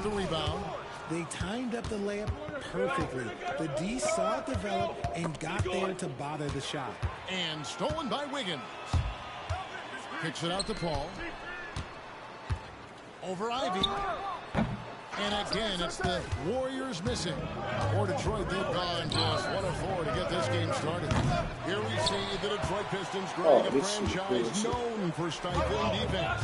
with the rebound. They timed up the layup perfectly. The D saw it develop and got there to bother the shot. And stolen by Wiggins. Kicks it out to Paul. Over Ivy. And again, it's the Warriors missing. For Detroit, they've gone just 1 of 4 to get this game started. Here we see the Detroit Pistons growing a franchise known for stifling defense.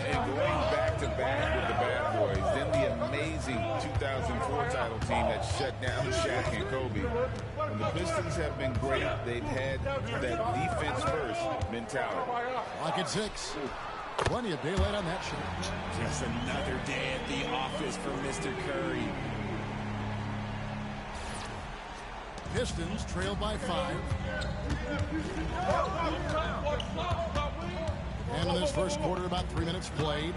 And going back-to-back with the bad boys. Then the amazing 2004 title team that shut down Shaq and Kobe. When the Pistons have been great, they've had that defense-first mentality. Lock at 6. Plenty of daylight on that shot. Just another day at the office for Mr. Curry. Pistons trail by 5. And in this first quarter, about 3 minutes played.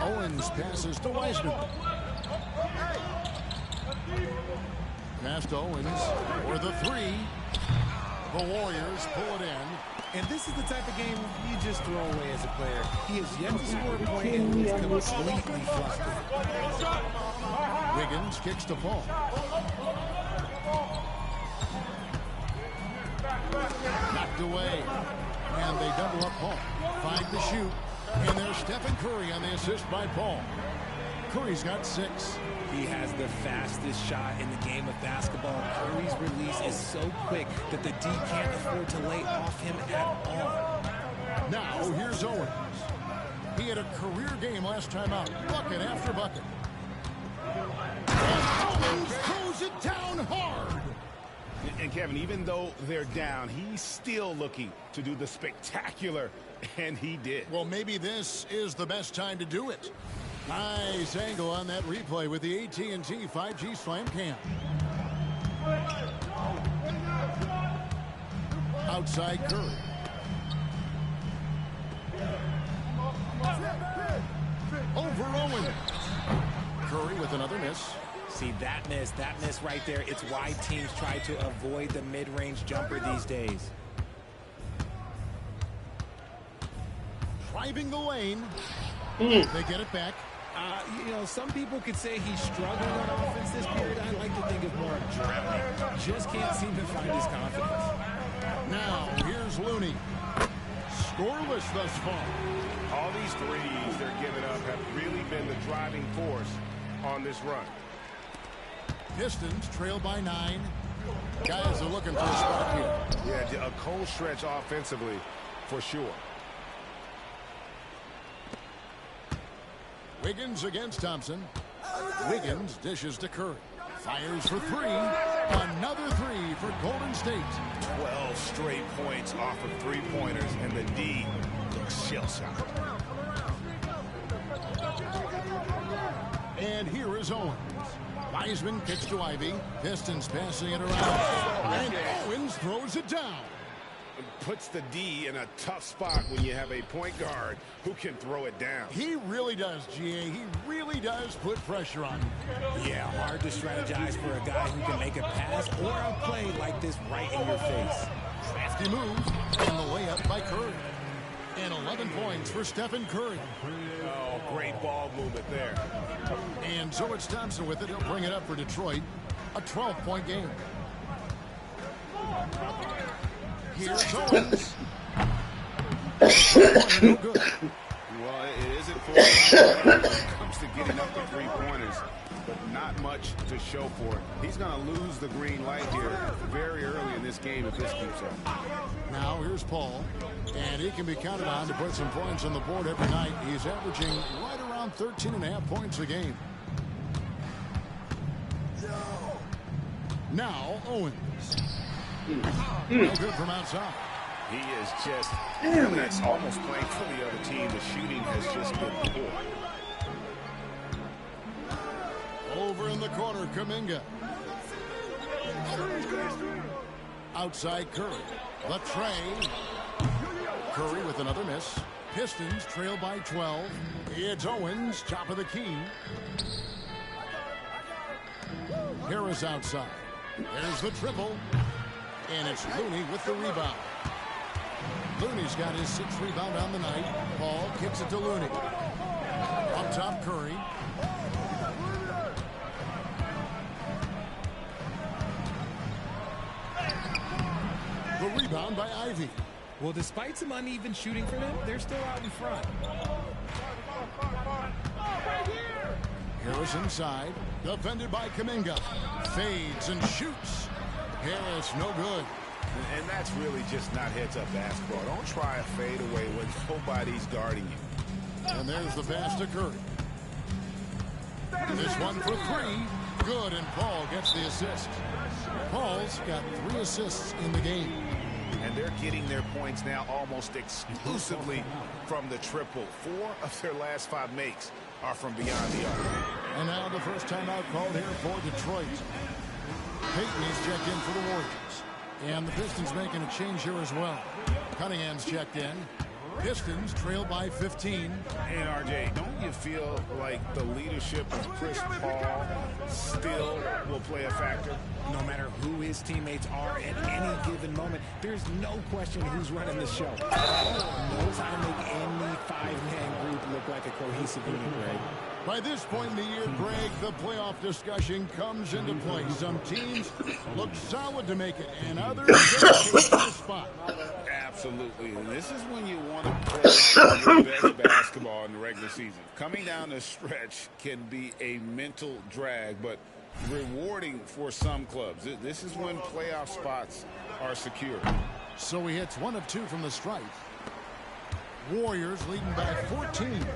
Owens passes to Wiseman. Pass to Owens for the 3. The Warriors pull it in. And this is the type of game you just throw away as a player. He has yet to score a point and he's completely flustered. Wiggins kicks to Paul. Knocked away. And they double up Paul. 5 to shoot. And there's Stephen Curry on the assist by Paul. Curry's got 6. He has the fastest shot in the game of basketball. Curry's release is so quick that the D can't afford to lay off him at all. Now here's Owens. He had a career game last time out. Bucket after bucket. And Owens throws it down hard. And Kevin, even though they're down, he's still looking to do the spectacular, and he did. Well, maybe this is the best time to do it. Nice angle on that replay with the AT&T 5G Slam Cam. Outside Curry. Over Owens. Curry with another miss. See, that miss right there, it's why teams try to avoid the mid-range jumper these days. Driving the lane. They get it back. You know, some people could say he's struggling on offense this period. I like to think of more of drowning. Just can't seem to find his confidence. Now, here's Looney. Scoreless thus far. All these threes they're giving up have really been the driving force on this run. Pistons trail by 9. Guys are looking for a spot here. Yeah, a cold stretch offensively for sure. Wiggins against Thompson. Wiggins dishes to Curry. Fires for 3. Another 3 for Golden State. 12 straight points off of three-pointers, and the D looks shell-shocked. And here is Owens. Wiseman kicks to Ivy. Pistons passing it around. And Owens throws it down. Puts the D in a tough spot when you have a point guard who can throw it down. He really does, GA. He really does put pressure on him. Yeah, hard to strategize for a guy who can make a pass or a play like this right in your face. Crafty move, and the layup by Curry. And 11 points for Stephen Curry. Oh, great ball movement there. And so it's Thompson with it. He'll bring it up for Detroit. A 12-point game. Here's Owens. No good. Well, it isn't for him when it comes to getting up the three-pointers, but not much to show for it. He's going to lose the green light here very early in this game if this keeps up. Now here's Paul, and he can be counted on to put some points on the board every night. He's averaging right around 13.5 points a game. Now Owens. No good from outside. He is just, that's almost playing for the other team. The shooting has just been poor. Over in the corner, Kuminga. Outside Curry. Latrey. Curry with another miss. Pistons trail by 12. It's Owens, top of the key. Harris outside. There's the triple. And it's Looney with the rebound. Looney's got his 6th rebound on the night. Paul kicks it to Looney. Up top, Curry. The rebound by Ivy. Well, despite some uneven shooting for them, they're still out in front. Harris inside. Defended by Kuminga. Fades and shoots. Harris, no good. And that's really just not heads-up basketball. Don't try a fadeaway when nobody's guarding you. And there's the pass to Curry. This one for three. Good, and Paul gets the assist. Paul's got 3 assists in the game. And they're getting their points now almost exclusively from the triple. 4 of their last 5 makes are from beyond the arc. And now the first timeout called here for Detroit. Payton is checked in for the Warriors. And the Pistons making a change here as well. Cunningham's checked in. Pistons trail by 15. And RJ, don't you feel like the leadership of Chris Paul still will play a factor? No matter who his teammates are at any given moment, there's no question who's running the show. Paul knows how to make any 5-man group look like a cohesive unit, Greg. By this point in the year, Greg, the playoff discussion comes into play. Some teams look solid to make it, and others just take the spot. Absolutely. And this is when you want to play your best basketball in the regular season. Coming down the stretch can be a mental drag, but rewarding for some clubs. This is when playoff spots are secure. So he hits 1 of 2 from the stripe. Warriors leading by 14.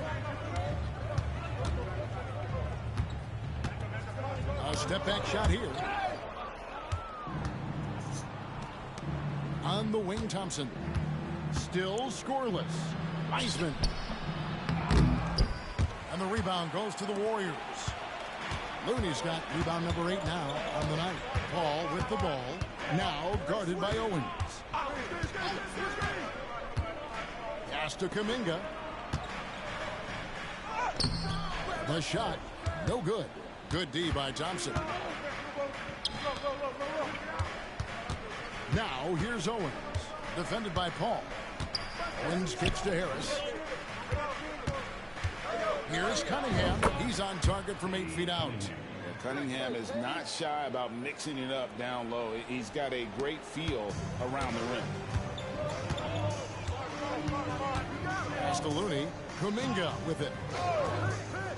A step back shot here. On the wing, Thompson. Still scoreless. Wiseman. And the rebound goes to the Warriors. Looney's got rebound number 8 now on the night. Paul with the ball. Now guarded by Owens. Pass to Kuminga. The shot, no good. Good D by Thompson. Now here's Owens. Defended by Paul. Owens kicks to Harris. Here's Cunningham. He's on target from 8 feet out. Cunningham is not shy about mixing it up down low. He's got a great feel around the rim. Pass to Looney. Kuminga with it.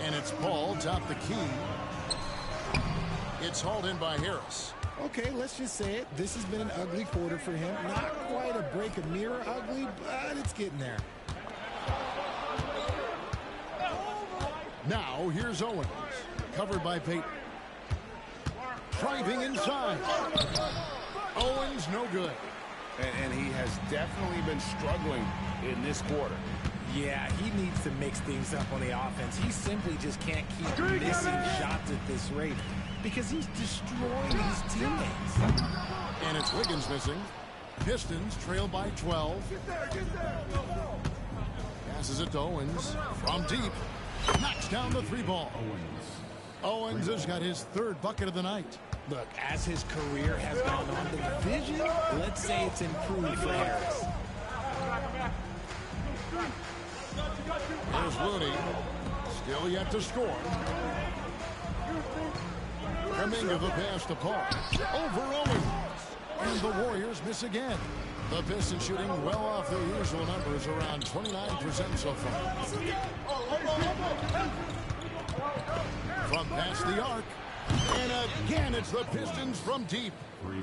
And it's Paul top the key. It's hauled in by Harris. Okay, let's just say it. This has been an ugly quarter for him. Not quite a break a mirror ugly, but it's getting there. Now here's Owens. Covered by Payton. Driving inside. Owens no good. And he has definitely been struggling in this quarter. Yeah, he needs to mix things up on the offense. He simply just can't keep missing shots at this rate because he's destroying his teammates. And it's Wiggins missing. Pistons trail by 12. Passes it to Owens from deep. Knocks down the 3-ball. Owens has got his 3rd bucket of the night. Look, as his career has gone on, the vision, let's say it's improved for Harris. Here's Looney. Still yet to score. Kuminga the pass to Paul. Over Owens. And the Warriors miss again. The Pistons shooting well off their usual numbers, around 29% so far. From past the arc. And again, it's the Pistons from deep.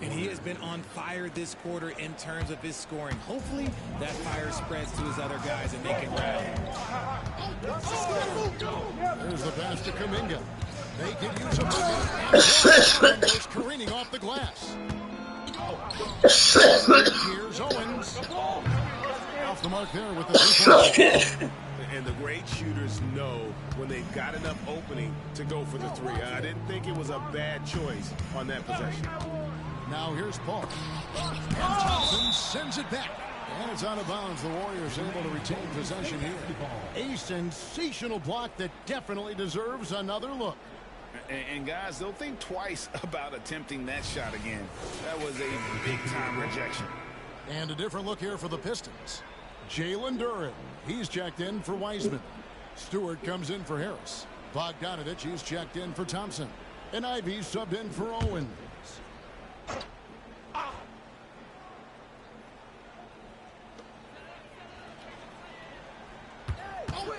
And he has been on fire this quarter in terms of his scoring. Hopefully, that fire spreads to his other guys and they can rally. There's the pass to Kuminga. They can use a bucket and goes careening off the glass. Here's Owens. Off the mark there with the 3-point. And the great shooters know when they've got enough opening to go for the 3. I didn't think it was a bad choice on that possession. Now here's Paul. And Thompson sends it back. And it's out of bounds. The Warriors able to retain possession here. A sensational block that definitely deserves another look. And guys, they'll think twice about attempting that shot again. That was a big-time rejection. And a different look here for the Pistons. Jalen Duren. He's checked in for Wiseman. Stewart comes in for Harris. Bogdanovich is checked in for Thompson. And Ivey subbed in for Owens.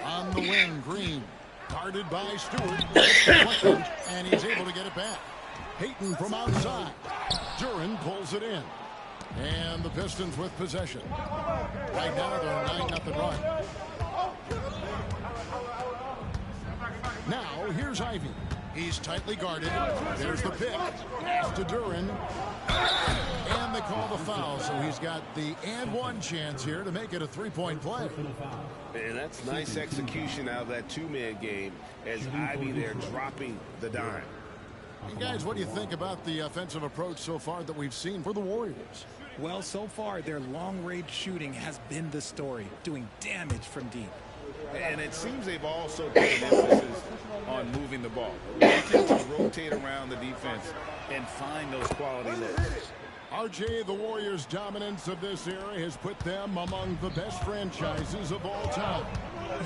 On the wing, Green. Guarded by Stewart. And he's able to get it back. Payton from outside. Duren pulls it in. And the Pistons with possession. Right now they're 9-0 run. Now here's Ivey. He's tightly guarded. There's the pick. Pass to Duren. And they call the foul, so he's got the and one chance here to make it a three-point play. And that's nice execution out of that two-man game as Ivey there dropping the dime. And guys, what do you think about the offensive approach so far that we've seen for the Warriors? Well, so far, their long-range shooting has been the story, doing damage from deep. And it seems they've also put an emphasis on moving the ball. They tend to rotate around the defense and find those quality looks. RJ, the Warriors' dominance of this era has put them among the best franchises of all time.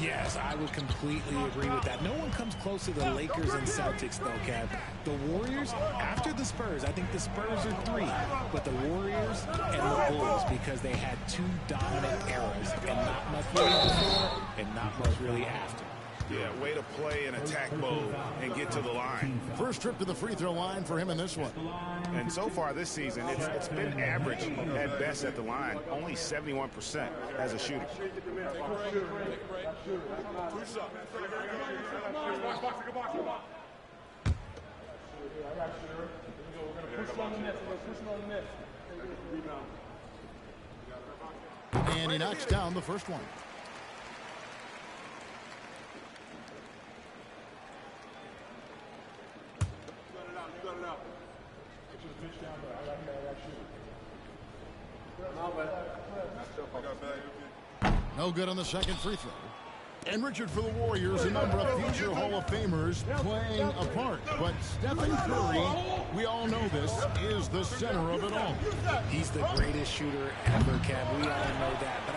Yes, I would completely agree with that. No one comes close to the Lakers and Celtics, though, Kev. The Warriors, after the Spurs, I think the Spurs are 3, but the Warriors and the Bulls, because they had 2 dominant eras, and not much really before and not much really after. Yeah, way to play an attack mode and get to the line. First trip to the free throw line for him in this one. And so far this season, it's been average at best at the line, only 71% as a shooter. And he knocks down the first one. No good on the second free throw. And Richard, for the Warriors, a number of future Hall of Famers playing a part. But Stephen Curry, we all know this, is the center of it all. He's the greatest shooter ever, Kev. We all know that. But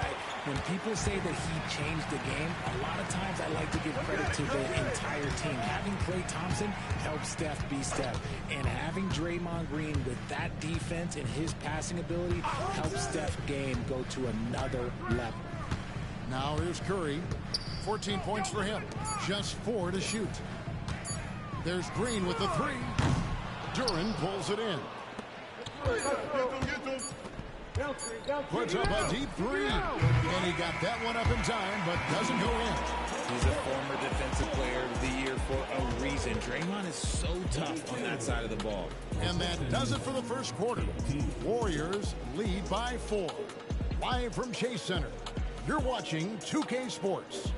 when people say that he changed the game, a lot of times I like to give credit to the entire team. Having Klay Thompson helped Steph be Steph. And having Draymond Green with that defense and his passing ability helped Steph's game go to another level. Now here's Curry. 14 points for him. Just 4 to shoot. There's Green with the 3. Duren pulls it in. Puts up a deep 3. And he got that one up in time, but doesn't go in. He's a former defensive player of the year for a reason. Draymond is so tough on that side of the ball. And that does it for the first quarter. Warriors lead by 4. Live from Chase Center. You're watching 2K Sports.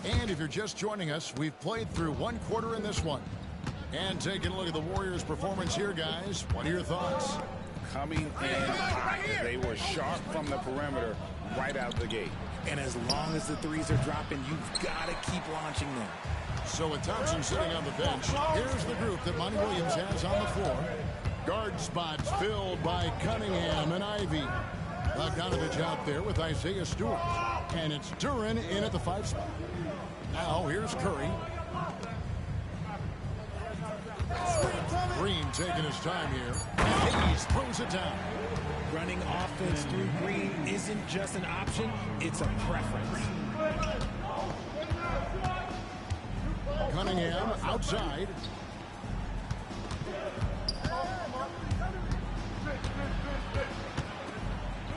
And if you're just joining us, we've played through 1 quarter in this one. And taking a look at the Warriors' performance here, guys. What are your thoughts? Coming in hot. They were sharp from the perimeter right out the gate. And as long as the threes are dropping, you've got to keep launching them. So with Thompson sitting on the bench, here's the group that Monty Williams has on the floor. Guard spots filled by Cunningham and Ivey. Bogdanovich out there with Isaiah Stewart. And it's Duren in at the 5 spot. Now here's Curry. Green taking his time here. And Hayes throws it down. Running offense through Green isn't just an option, it's a preference. Cunningham outside.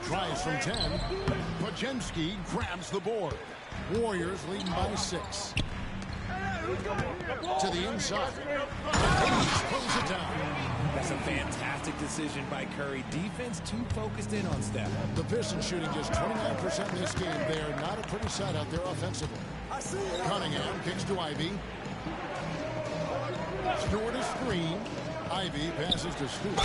Tries from 10. Podziemski grabs the board. Warriors leading by 6. To the inside. Hayes throws it down. That's a fantastic decision by Curry. Defense too focused in on Steph. The Pistons shooting just 29% in this game. They are not a pretty sight out there offensively. Cunningham kicks to Ivey. Stewart is screen. Ivy passes to Stewart.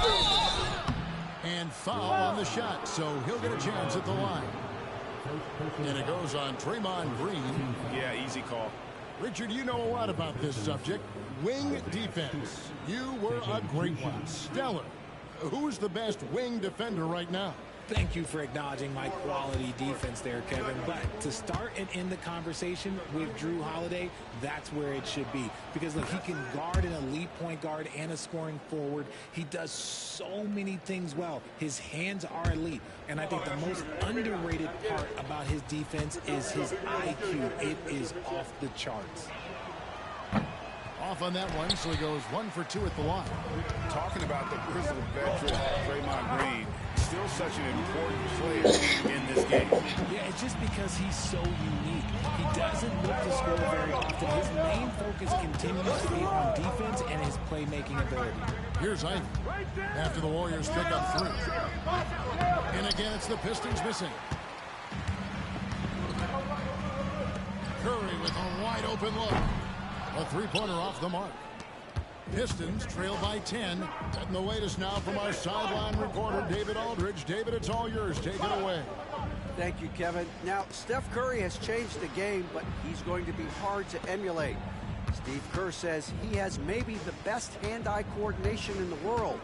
And foul on the shot, so he'll get a chance at the line. And it goes on Draymond Green. Yeah, easy call. Richard, you know a lot about this subject. Wing defense. You were a great one. Stellar. Who's the best wing defender right now? Thank you for acknowledging my quality defense there, Kevin. But to start and end the conversation with Jrue Holiday, that's where it should be. Because, look, he can guard an elite point guard and a scoring forward. He does so many things well. His hands are elite. And I think the most underrated part about his defense is his IQ. It is off the charts. Off on that one, so he goes 1 for 2 at the line. Talking about the grizzled veteran Draymond Green, still such an important player in this game. Yeah, it's just because he's so unique. He doesn't look to score very often. His main focus continues to be on defense and his playmaking ability. Here's Ivy after the Warriors pick up 3. And again, it's the Pistons missing. Curry with a wide open look. A three-pointer off the mark. Pistons trail by 10. Getting the latest now from our sideline reporter, David Aldridge. David, it's all yours. Take it away. Thank you, Kevin. Now, Steph Curry has changed the game, but he's going to be hard to emulate. Steve Kerr says he has maybe the best hand-eye coordination in the world.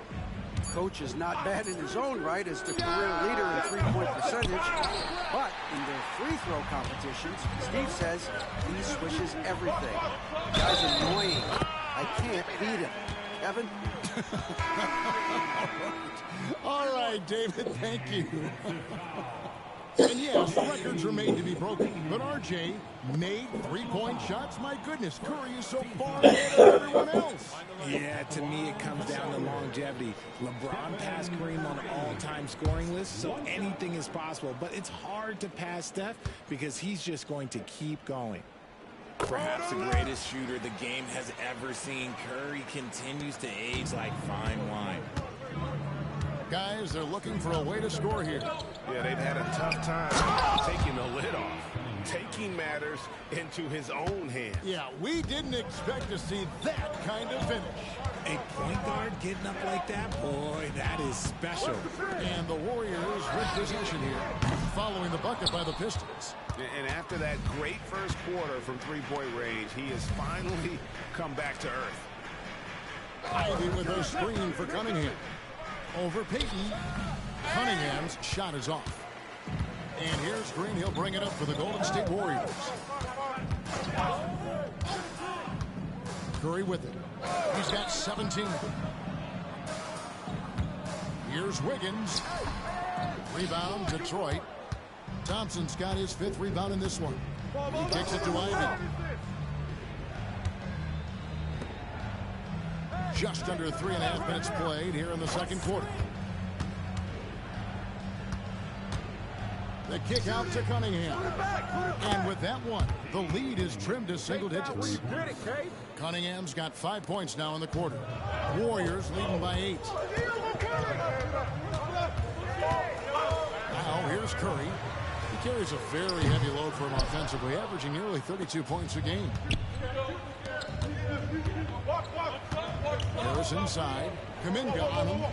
Coach is not bad in his own right as the career leader in three-point percentage, but in their free-throw competitions, Steve says he swishes everything. The guy's annoying. I can't beat him. Kevin? All right, David, thank you. And yes, records are made to be broken, but RJ made three-point shots. My goodness, Curry is so far ahead of everyone else. Yeah, to me it comes down to longevity. LeBron passed Kareem on all-time scoring lists, so anything is possible. But it's hard to pass Steph because he's just going to keep going. Perhaps the greatest shooter the game has ever seen, Curry continues to age like fine wine. Guys, they're looking for a way to score here. Yeah, they've had a tough time taking the lid off. Taking matters into his own hands. Yeah, we didn't expect to see that kind of finish. A point guard getting up like that, boy, that is special. And the Warriors with possession here, following the bucket by the Pistons. And after that great first quarter from three-point range, he has finally come back to earth. Ivy with a screen for Cunningham. Over Payton. Cunningham's shot is off. And here's Green. He'll bring it up for the Golden State Warriors. Curry with it. He's got 17. Here's Wiggins. Rebound, Detroit. Thompson's got his 5th rebound in this one. He kicks it to Ivy. Just under 3.5 minutes played here in the second quarter. The kick out to Cunningham. And with that one, the lead is trimmed to single digits. Cunningham's got 5 points now in the quarter. Warriors leading by 8. Now here's Curry. He carries a very heavy load for him offensively, averaging nearly 32 points a game. Harris inside. Kuminga on him.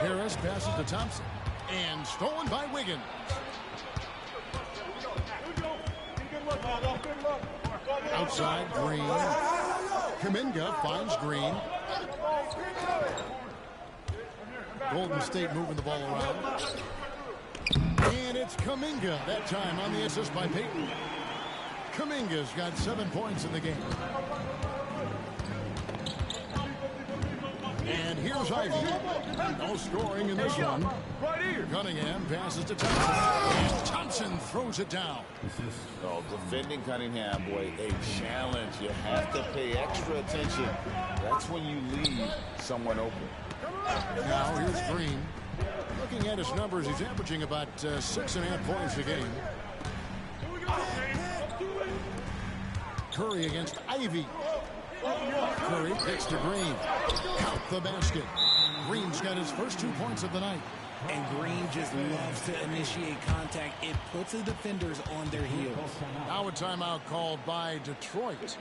Harris passes to Thompson. And stolen by Wiggins. Outside, Green. Kuminga finds Green. Golden State moving the ball around. And it's Kuminga that time on the assist by Payton. Kuminga's got 7 points in the game. And here's Ivy. No scoring in this one. Cunningham passes to Thompson. And Thompson throws it down. Oh, defending Cunningham, boy, a challenge. You have to pay extra attention. That's when you leave someone open. Now here's Green. Looking at his numbers, he's averaging about 6.5 points a game. Curry against Ivy. Curry kicks to Green. Count the basket. Green's got his first 2 points of the night. And Green just loves to initiate contact. It puts the defenders on their heels. Now a timeout called by Detroit.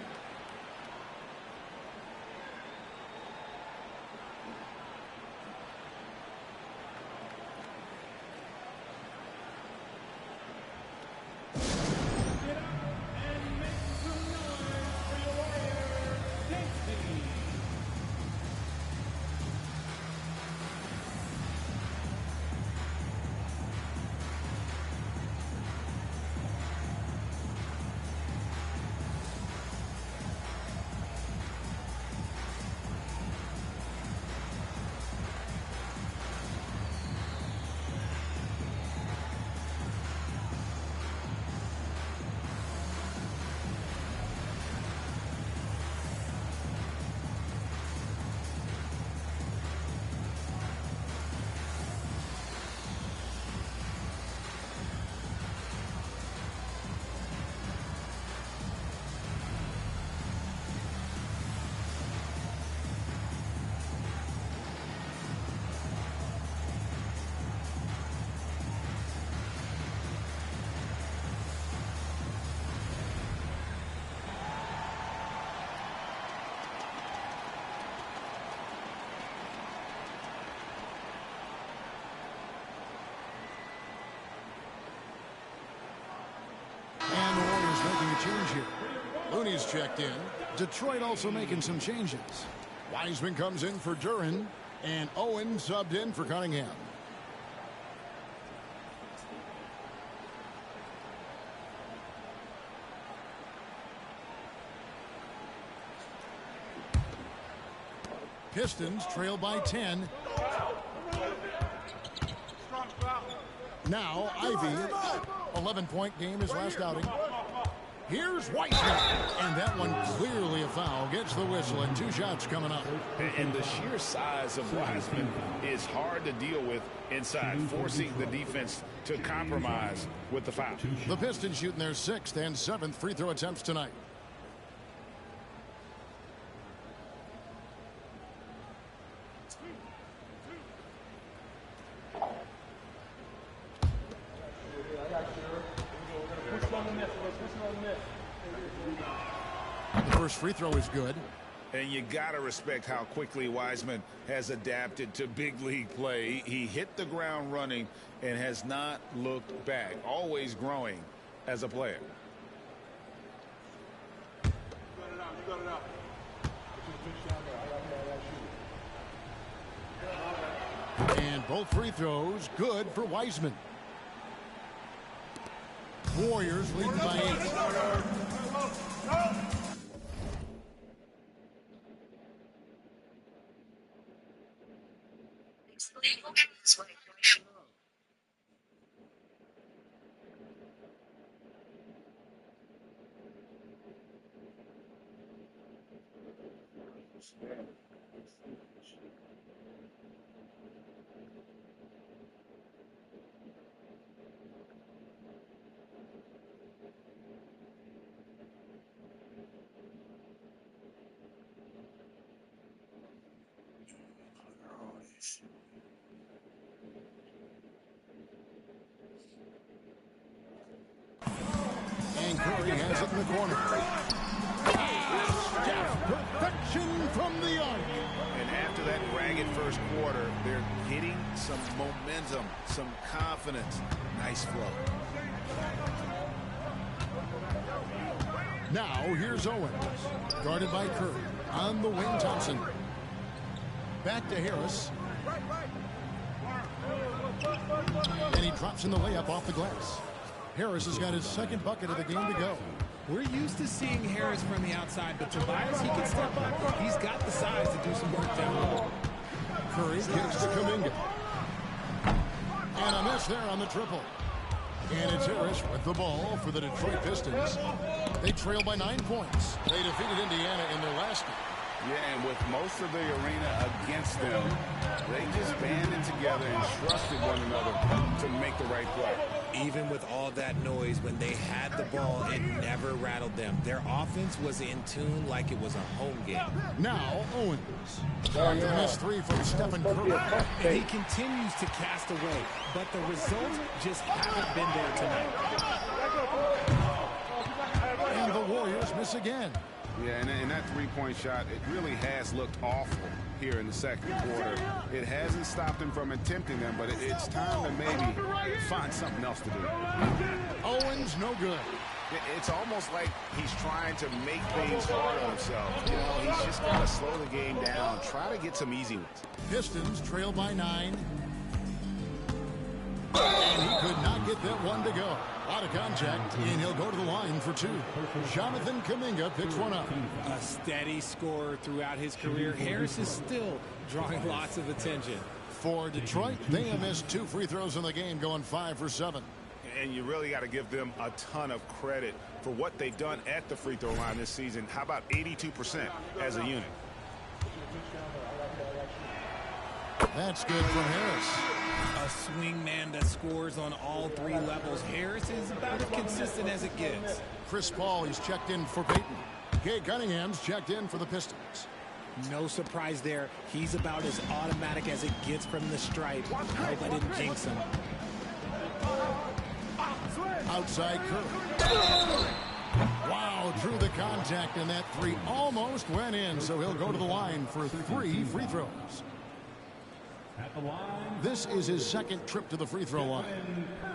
making a change here. Looney's checked in. Detroit also making some changes. Wiseman comes in for Duren, and Owen subbed in for Cunningham. Pistons trail by 10. Now, Ivy, 11-point game his last outing. Here's Wiseman, and that one clearly a foul. Gets the whistle, and 2 shots coming up. And the sheer size of Wiseman is hard to deal with inside, forcing the defense to compromise with the foul. The Pistons shooting their 6th and 7th free throw attempts tonight. The first free throw is good. And you got to respect how quickly Wiseman has adapted to big league play. He hit the ground running and has not looked back, always growing as a player. And both free throws good for Wiseman. Warriors leading by 8. And Curry has it in the corner. Perfection from the arc. And after that ragged first quarter, they're hitting some momentum, some confidence. Nice flow. Now here's Owens, guarded by Curry. On the wing, Thompson. Back to Harris. And he drops in the layup off the glass. Harris has got his 2nd bucket of the game to go. We're used to seeing Harris from the outside, but Tobias, he can step up. He's got the size to do some work down low. Curry gives to Kuminga. And a miss there on the triple. And it's Harris with the ball for the Detroit Pistons. They trail by 9 points. They defeated Indiana in their last game. Yeah, and with most of the arena against them, they just banded together and trusted one another to make the right play. Even with all that noise, when they had the ball, it never rattled them. Their offense was in tune like it was a home game. Now, Owens. After the missed 3 from Stephen Curry. And he continues to cast away, but the results just haven't been there tonight. And the Warriors miss again. Yeah, and that three-point shot, it really has looked awful here in the second quarter. It hasn't stopped him from attempting them, but it's time to maybe find something else to do. Owens, no good. It's almost like he's trying to make things hard on himself. You know, he's just got to slow the game down, try to get some easy ones. Pistons trail by 9. And he could not get that one to go. Out of contact, and he'll go to the line for 2. Jonathan Kuminga picks one up. A steady scorer throughout his career. Harris is still drawing lots of attention. For Detroit, they have missed 2 free throws in the game, going 5 for 7. And you really got to give them a ton of credit for what they've done at the free throw line this season. How about 82% as a unit? That's good from Harris. A swing man that scores on all 3 levels. Harris is about as consistent as it gets. Chris Paul, he's checked in for Peyton. Cade Cunningham's checked in for the Pistons. No surprise there. He's about as automatic as it gets from the stripe. I hope I didn't jinx him. Outside Curry. Wow, drew the contact, and that 3 almost went in, so he'll go to the line for 3 free throws. This is his second trip to the free throw line.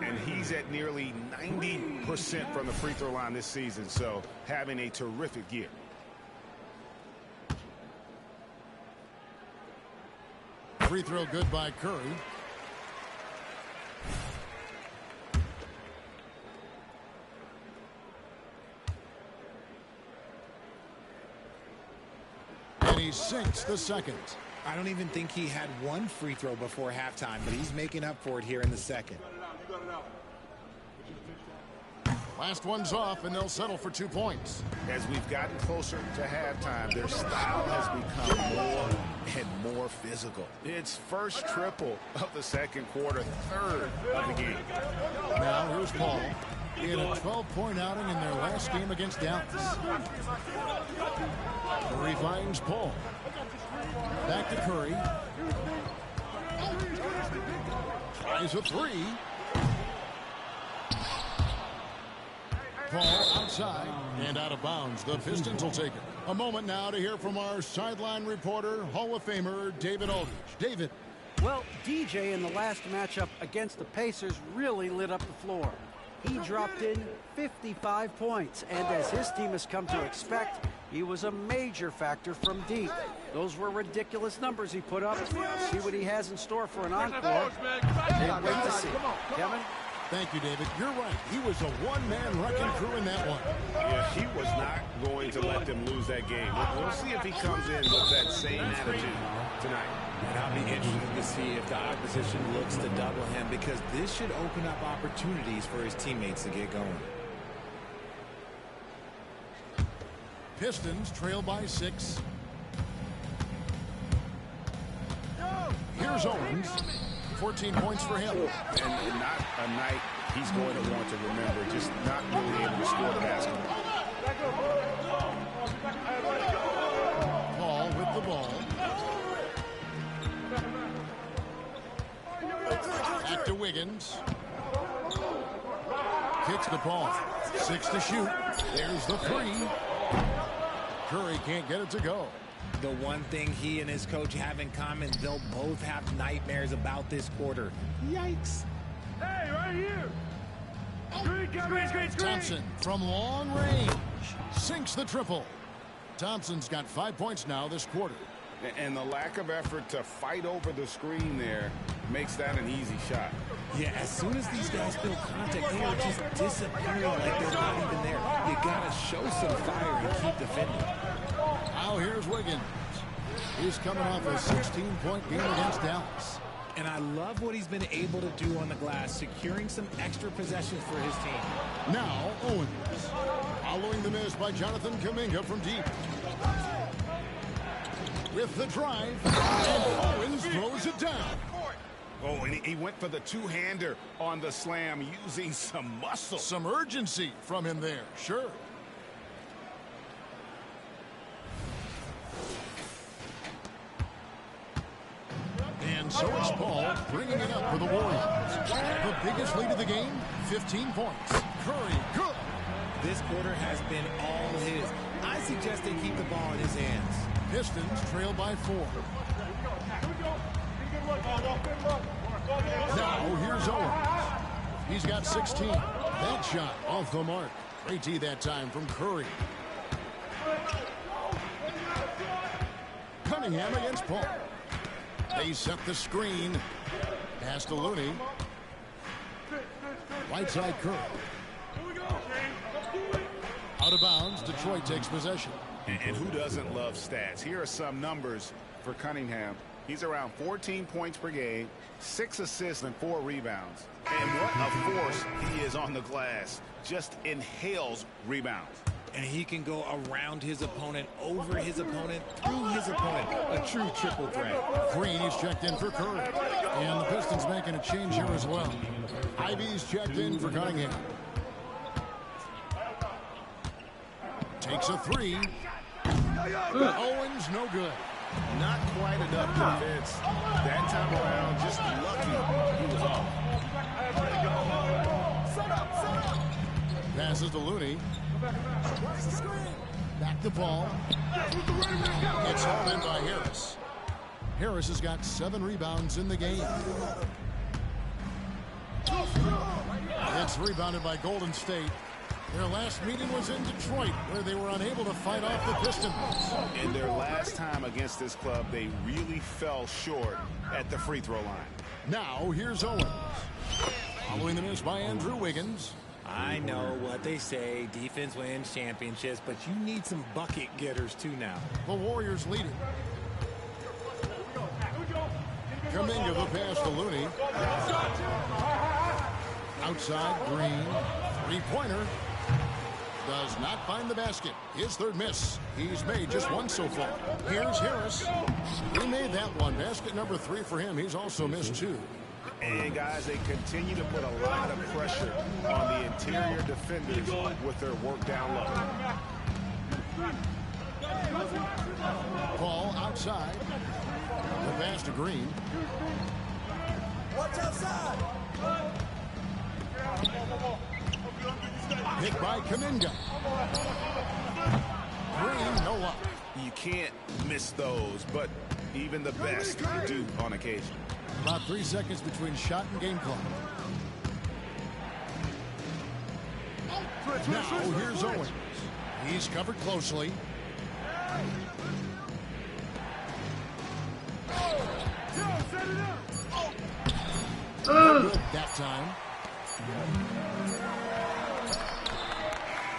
And he's at nearly 90% from the free throw line this season, so having a terrific year. Free throw good by Curry. And he sinks the second. I don't even think he had one free throw before halftime, but he's making up for it here in the second. Last one's off, and they'll settle for 2 points. As we've gotten closer to halftime, their style has become more and more physical. It's first triple of the second quarter, third of the game. Now here's Paul. He had a 12-point outing in their last game against Dallas. Curry finds Paul. Back to Curry. Tries a three. Paul outside and out of bounds. The Pistons will take it. A moment now to hear from our sideline reporter, Hall of Famer David Aldridge. David. Well, DJ in the last matchup against the Pacers really lit up the floor. He dropped in 55 points, and as his team has come to expect, he was a major factor from deep. Those were ridiculous numbers he put up. See what he has in store for an encore. Can't wait to see. Kevin? Thank you, David. You're right. He was a one-man wrecking crew in that one. Yeah, he was not going to let them lose that game. We'll see if he comes in with that same attitude tonight. And I'll be interested to see if the opposition looks to double him, because this should open up opportunities for his teammates to get going. Pistons trail by 6. Here's Owens. 14 points for him. And not a night he's going to want to remember, just not really able to score the basketball. Paul with the ball. Back to Wiggins. Kicks the ball. 6 to shoot. There's the three. Curry can't get it to go. The one thing he and his coach have in common, they'll both have nightmares about this quarter. Yikes. Hey, right here. Screen. Thompson from long range sinks the triple. Thompson's got 5 points now this quarter. And the lack of effort to fight over the screen there makes that an easy shot. Yeah, as soon as these guys feel contact, they are just disappearing like they're not even there. You gotta show some fire and keep defending. Now here's Wiggins. He's coming off a 16-point game against Dallas. And I love what he's been able to do on the glass, securing some extra possessions for his team. Now Owens. Following the miss by Jonathan Kuminga from deep. With the drive, and Owens throws it down. Oh, and he went for the two-hander on the slam, using some muscle. Some urgency from him there, sure. And so it's Paul bringing it up for the Warriors. The biggest lead of the game, 15 points. Curry, good. This quarter has been all his. I suggest they keep the ball in his hands. Pistons trail by 4. Now here's Owens. He's got 16. That shot off the mark. Great D that time from Curry. Cunningham against Paul. They set the screen. Pass to Looney. Right side Curry. Out of bounds. Detroit takes possession. And who doesn't love stats? Here are some numbers for Cunningham. He's around 14 points per game, 6 assists and 4 rebounds. And what a force he is on the glass. Just inhales rebounds. And he can go around his opponent, over his opponent, through his opponent. A true triple threat. Green is checked in for Curry. And the Pistons making a change here as well. Ivy's checked in for Cunningham. Takes a three. Owens, no good. Not quite enough defense. That time around, just lucky he was off. Passes to Looney. Back to Paul. Gets hauled in by Harris. Harris has got 7 rebounds in the game. It's rebounded by Golden State. Their last meeting was in Detroit, where they were unable to fight off the Pistons. In their last time against this club, they really fell short at the free throw line. Now, here's Owens. Following the miss by Andrew Wiggins. I know what they say, defense wins championships, but you need some bucket getters too now. The Warriors lead it. Kuminga the pass to Looney. Outside, Green. Three-pointer. Does not find the basket. His third miss. He's made just one so far. Here's Harris. He made that one. Basket number 3 for him. He's also missed 2. And, guys, they continue to put a lot of pressure on the interior defenders with their work down low. Paul outside. The pass to Green. Watch outside. Hit by Kuminga. Green, no luck. You can't miss those, but even the best do on occasion. About 3 seconds between shot and game clock. Now, here's Owens. He's covered closely. Good that time.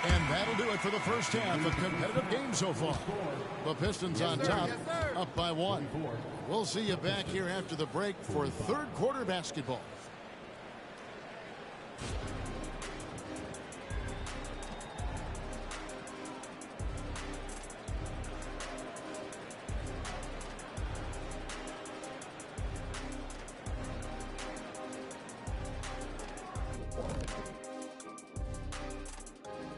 And that'll do it for the first half. A competitive game so far. The Pistons on top, up by 1. We'll see you back here after the break for third quarter basketball.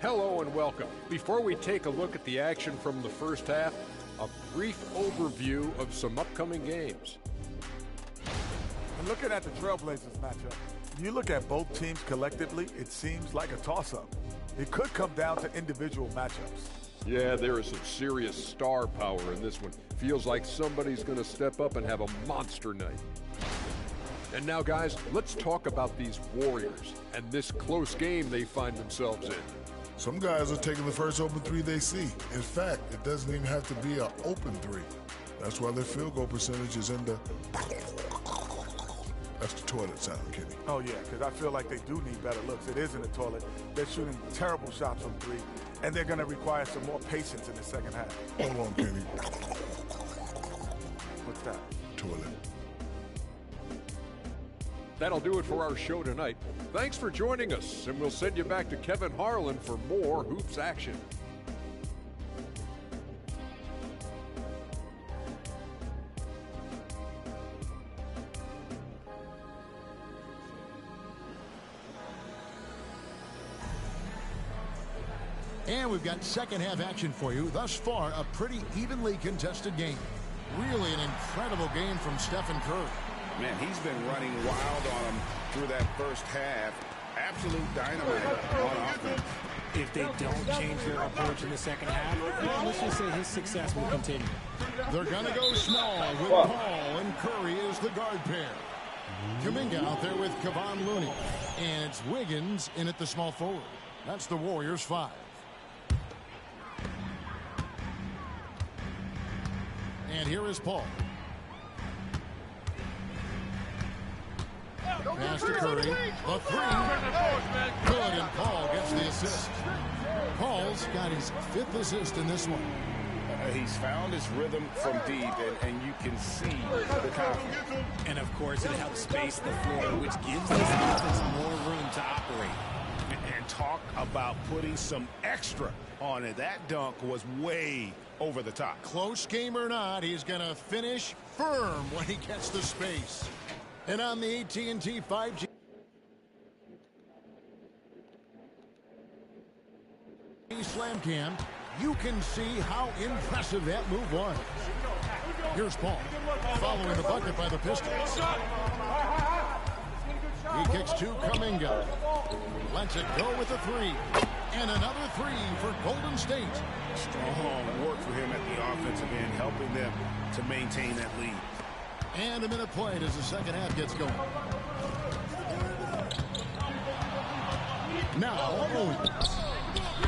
Hello and welcome. Before we take a look at the action from the first half, a brief overview of some upcoming games. And looking at the Trailblazers matchup, you look at both teams collectively, it seems like a toss-up. It could come down to individual matchups. Yeah, there is some serious star power in this one. Feels like somebody's going to step up and have a monster night. And now, guys, let's talk about these Warriors and this close game they find themselves in. Some guys are taking the first open 3 they see. In fact, it doesn't even have to be an open 3. That's why their field goal percentage is in the... That's the toilet sound, Kenny. Oh, yeah, because I feel like they do need better looks. It is in the toilet. They're shooting terrible shots from 3, and they're going to require some more patience in the second half. Hold on, Kenny. What's that? Toilet. That'll do it for our show tonight. Thanks for joining us, and we'll send you back to Kevin Harlan for more Hoops action. And we've got second half action for you. Thus far, a pretty evenly contested game. Really an incredible game from Stephen Curry. Man, he's been running wild on him through that first half. Absolute dynamite on offense. If they don't change their approach in the second half, well, let's just say his success will continue. They're going to go small with Paul and Curry as the guard pair. Kuminga out there with Kevon Looney. And it's Wiggins in at the small forward. That's the Warriors 5. And here is Paul. Pass to Curry. The 3. Good, and Paul gets the assist. Paul's got his 5th assist in this one. He's found his rhythm from deep, and you can see the confidence. And, of course, it helps space the floor, which gives this offense more room to operate. And talk about putting some extra on it. That dunk was way over the top. Close game or not, he's going to finish firm when he gets the space. And on the AT&T 5G Slam Cam, you can see how impressive that move was. Here's Paul, following the bucket by the Pistons. He kicks to Kuminga. Lets it go with a 3. And another 3 for Golden State. Strong work for him at the offensive end, helping them to maintain that lead. And a minute played as the second half gets going. Now, Owens.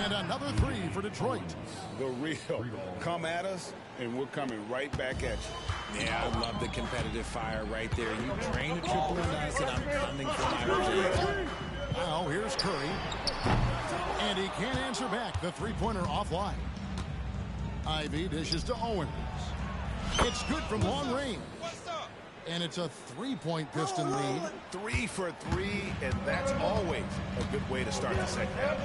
And another three for Detroit. The real. Come at us, and we're coming right back at you. Yeah, I love the competitive fire right there. You drain a triple on us, and I'm coming for my revenge. Now, here's Curry. And he can't answer back. The three-pointer offline. Ivy dishes to Owens. It's good from long range. And it's a three-point Piston lead. 3 for 3, and that's always a good way to start the second half.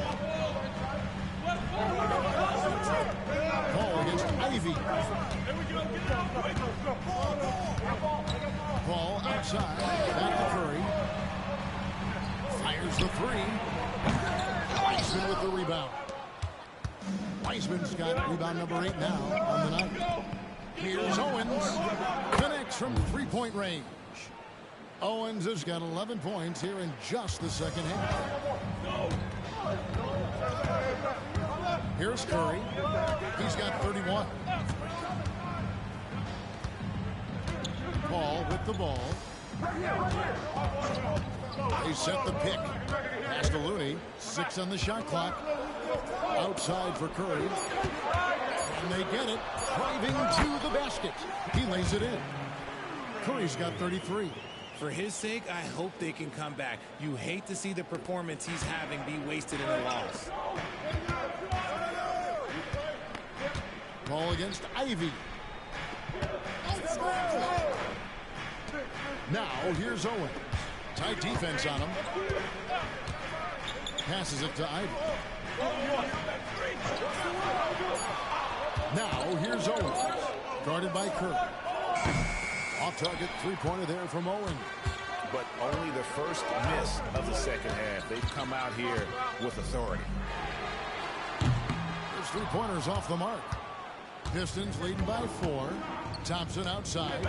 Paul against Ivy. Paul outside. Back to Curry. Fires the three. Wiseman with the rebound. Wiseman's got rebound number 8 now on the night. Here's Owens. Connects from three-point range. Owens has got 11 points here in just the second half. Here's Curry. He's got 31. Paul with the ball. They set the pick. Pass to Looney. 6 on the shot clock. Outside for Curry. And they get it. Driving to the basket. He lays it in. Curry's got 33. For his sake, I hope they can come back. You hate to see the performance he's having be wasted in a loss. Ball against Ivy. Now here's Owens. Tight defense on him. Passes it to Ivy. Now here's Owens. Guarded by Curry. Off-target three-pointer there from Owens. But only the first miss of the second half. They've come out here with authority. His three-pointers off the mark. Pistons leading by 4. Thompson outside.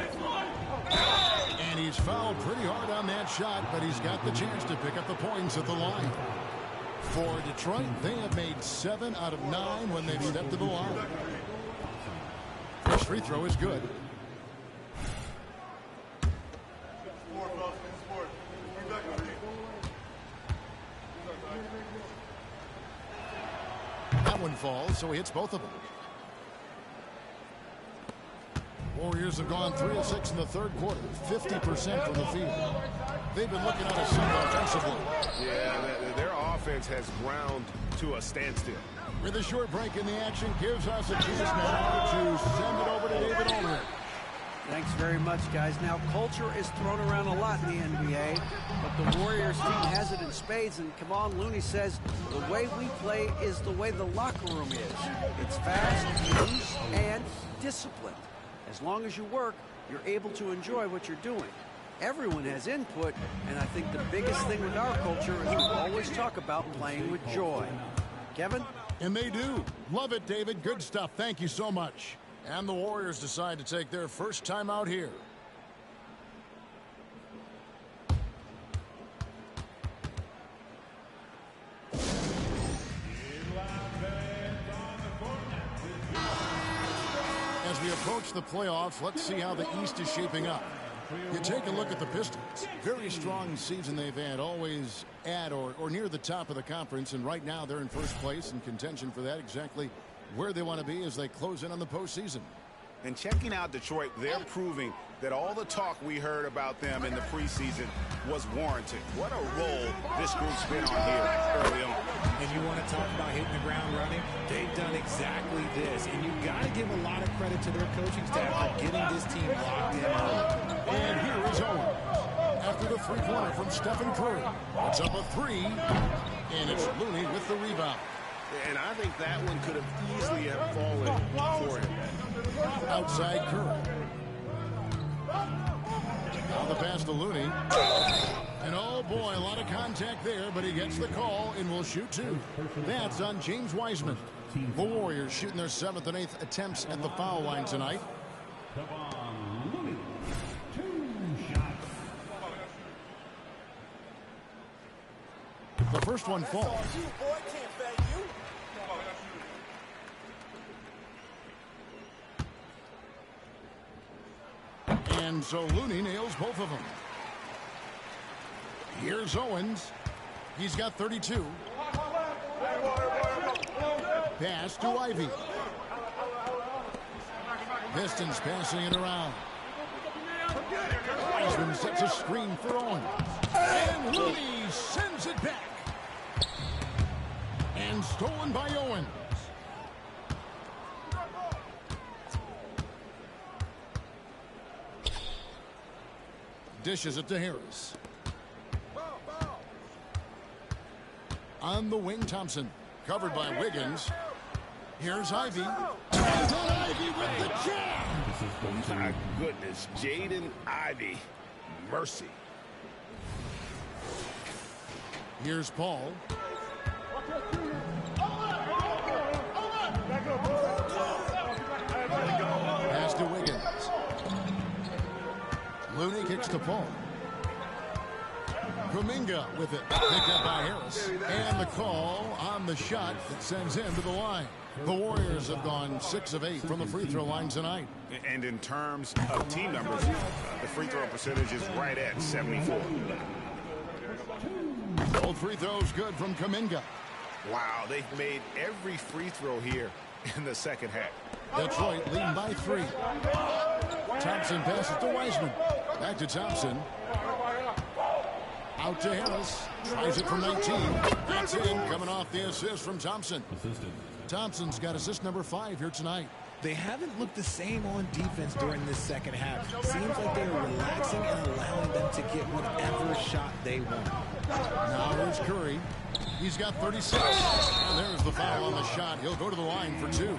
And he's fouled pretty hard on that shot, but he's got the chance to pick up the points at the line. For Detroit, they have made 7 out of 9 when they've stepped to the line. First free throw is good. That one falls, so he hits both of them. Warriors have gone 3 of 6 in the third quarter, 50% from the field. They've been looking at a sub offensively. Yeah, their offense has ground to a standstill. With a short break in the action, gives us a chance now to send it over to David Aldridge. Thanks very much, guys. Now, culture is thrown around a lot in the NBA, but the Warriors team has it in spades, and Kevon Looney says the way we play is the way the locker room is. It's fast, loose, and disciplined. As long as you work, you're able to enjoy what you're doing. Everyone has input, and I think the biggest thing with our culture is we always talk about playing with joy. Kevin? And they do. Love it, David. Good stuff. Thank you so much. And the Warriors decide to take their first time out here. As we approach the playoffs, let's see how the East is shaping up. You take a look at the Pistons. Very strong season they've had, always at or near the top of the conference, and right now they're in first place in contention for that, exactly where they want to be as they close in on the postseason. And checking out Detroit, they're proving that all the talk we heard about them in the preseason was warranted. What a role this group's been on here early on. And you want to talk about hitting the ground running? They've done exactly this. And you've got to give a lot of credit to their coaching staff for getting this team locked in early. And here is Owens. After the three-pointer from Stephen Curry. It's up a 3. And it's Looney with the rebound. And I think that one could have easily have fallen for him. Outside Curry. Now the pass to Looney. And oh boy, a lot of contact there, but he gets the call and will shoot 2. That's on James Wiseman. The Warriors shooting their 7th and 8th attempts at the foul line tonight. The first one falls. And so Looney nails both of them. Here's Owens. He's got 32. Pass to Ivy. Pistons passing it around. Wiseman sets a screen for Owens. And Looney sends it back. And stolen by Owens. Dishes it to Harris. On the wing, Thompson. Covered by Wiggins. Here's Ivy. And Ivy with the jam. My goodness, Jaden Ivey. Mercy. Here's Paul. Pass to Wiggins. Looney kicks to Paul. Kuminga with it. Picked up by Harris. And the call on the shot that sends him to the line. The Warriors have gone 6 of 8 from the free throw line tonight. And in terms of team numbers, the free throw percentage is right at 74. Both free throws good from Kuminga. Wow, they've made every free throw here in the second half. Detroit leading by 3. Thompson passes to Wiseman. Back to Thompson. Out to Harris. Tries it from 19. That's in. Coming off the assist from Thompson. Thompson's got assist number 5 here tonight. They haven't looked the same on defense during this second half. Seems like they're relaxing and allowing them to get whatever shot they want. Now here's Curry. He's got 36. And there's the foul on the shot. He'll go to the line for 2.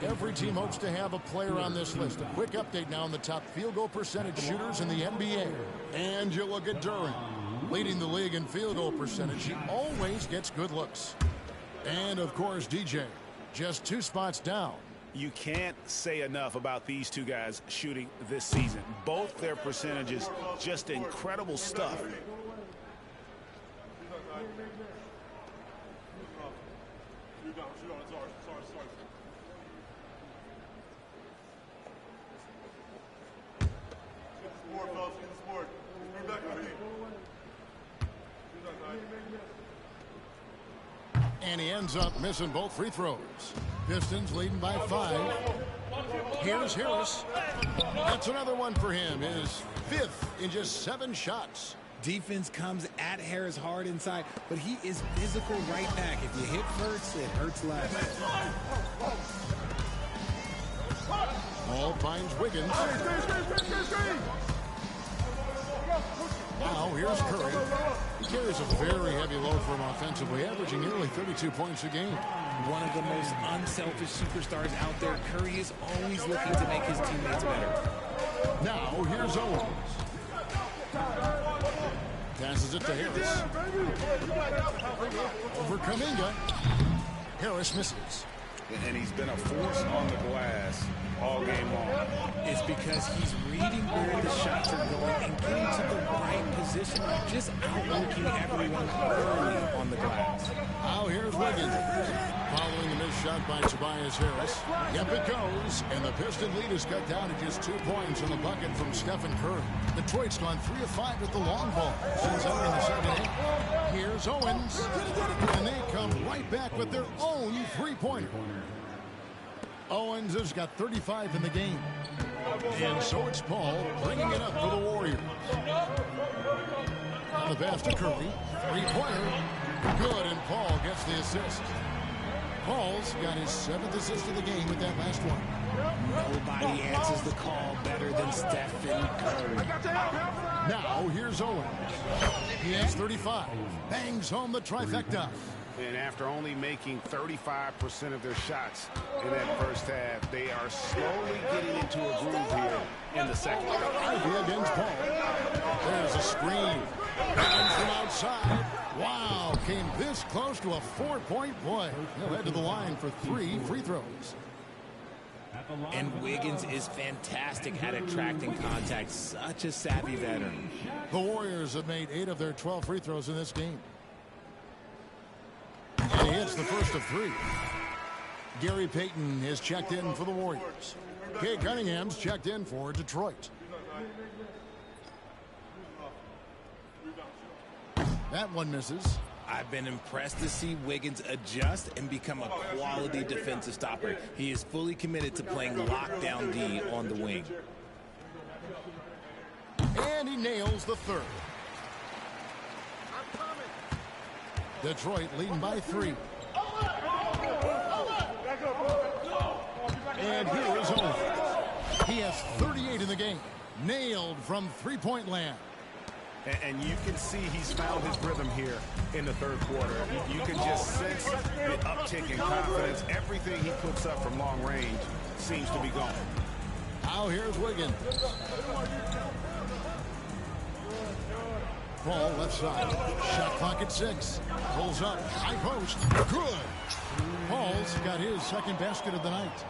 Every team hopes to have a player on this list. A quick update now on the top field goal percentage shooters in the NBA. And you look at Durant, leading the league in field goal percentage. He always gets good looks. And, of course, DJ, just 2 spots down. You can't say enough about these two guys shooting this season. Both their percentages, just incredible stuff. And he ends up missing both free throws. Pistons leading by 5. Here's Harris. That's another one for him. His 5th in just 7 shots. Defense comes at Harris hard inside, but he is physical right back. If you hit first, it hurts less. Ball finds Wiggins. Now here's Curry. He carries a very heavy load for him offensively, averaging nearly 32 points a game. One of the most unselfish superstars out there. Curry is always looking to make his teammates better. Now here's Owens. Passes it to Harris. Over Kuminga. Harris misses. And he's been a force on the glass all game long. It's because he's reading where the shots are going and getting to the right position, just outworking everyone early on the glass. Now here's Wiggins. Following the missed shot by Tobias Harris. Yep, it goes. And the Piston lead is cut down to just 2 points on the bucket from Stephen Curry. Detroit's gone 3 of 5 with the long ball since entering the second half. Here's Owens. And they come right back with their own 3-pointer. Owens has got 35 in the game. And so it's Paul bringing it up for the Warriors. On the pass to Curry. 3-pointer. Good, and Paul gets the assist. Paul's got his 7th assist of the game with that last one. Nobody answers the call better than Stephen Curry. Now here's Owens. He has 35. Bangs home the trifecta. And after only making 35% of their shots in that first half, they are slowly getting into a groove here in the second. Ivy against Paul. There's a screen. And from outside. Wow, came this close to a 4-point play. He'll head to the line for 3 free throws. And Wiggins is fantastic at attracting contact. Such a savvy veteran. The Warriors have made 8 of their 12 free throws in this game. And he hits the first of 3. Gary Payton is checked in for the Warriors. Cade Cunningham's checked in for Detroit. That one misses. I've been impressed to see Wiggins adjust and become a quality defensive stopper. He is fully committed to playing lockdown D on the wing. And he nails the third. Detroit leading by 3. And here is Owens. He has 38 in the game. Nailed from three-point land. And you can see he's found his rhythm here in the third quarter. You can just sense the uptick in confidence. Everything he puts up from long range seems to be gone. Now here's Wiggins. Ball left side. Shot clock at 6. Pulls up. High post. Good. Paul's got his second basket of the night.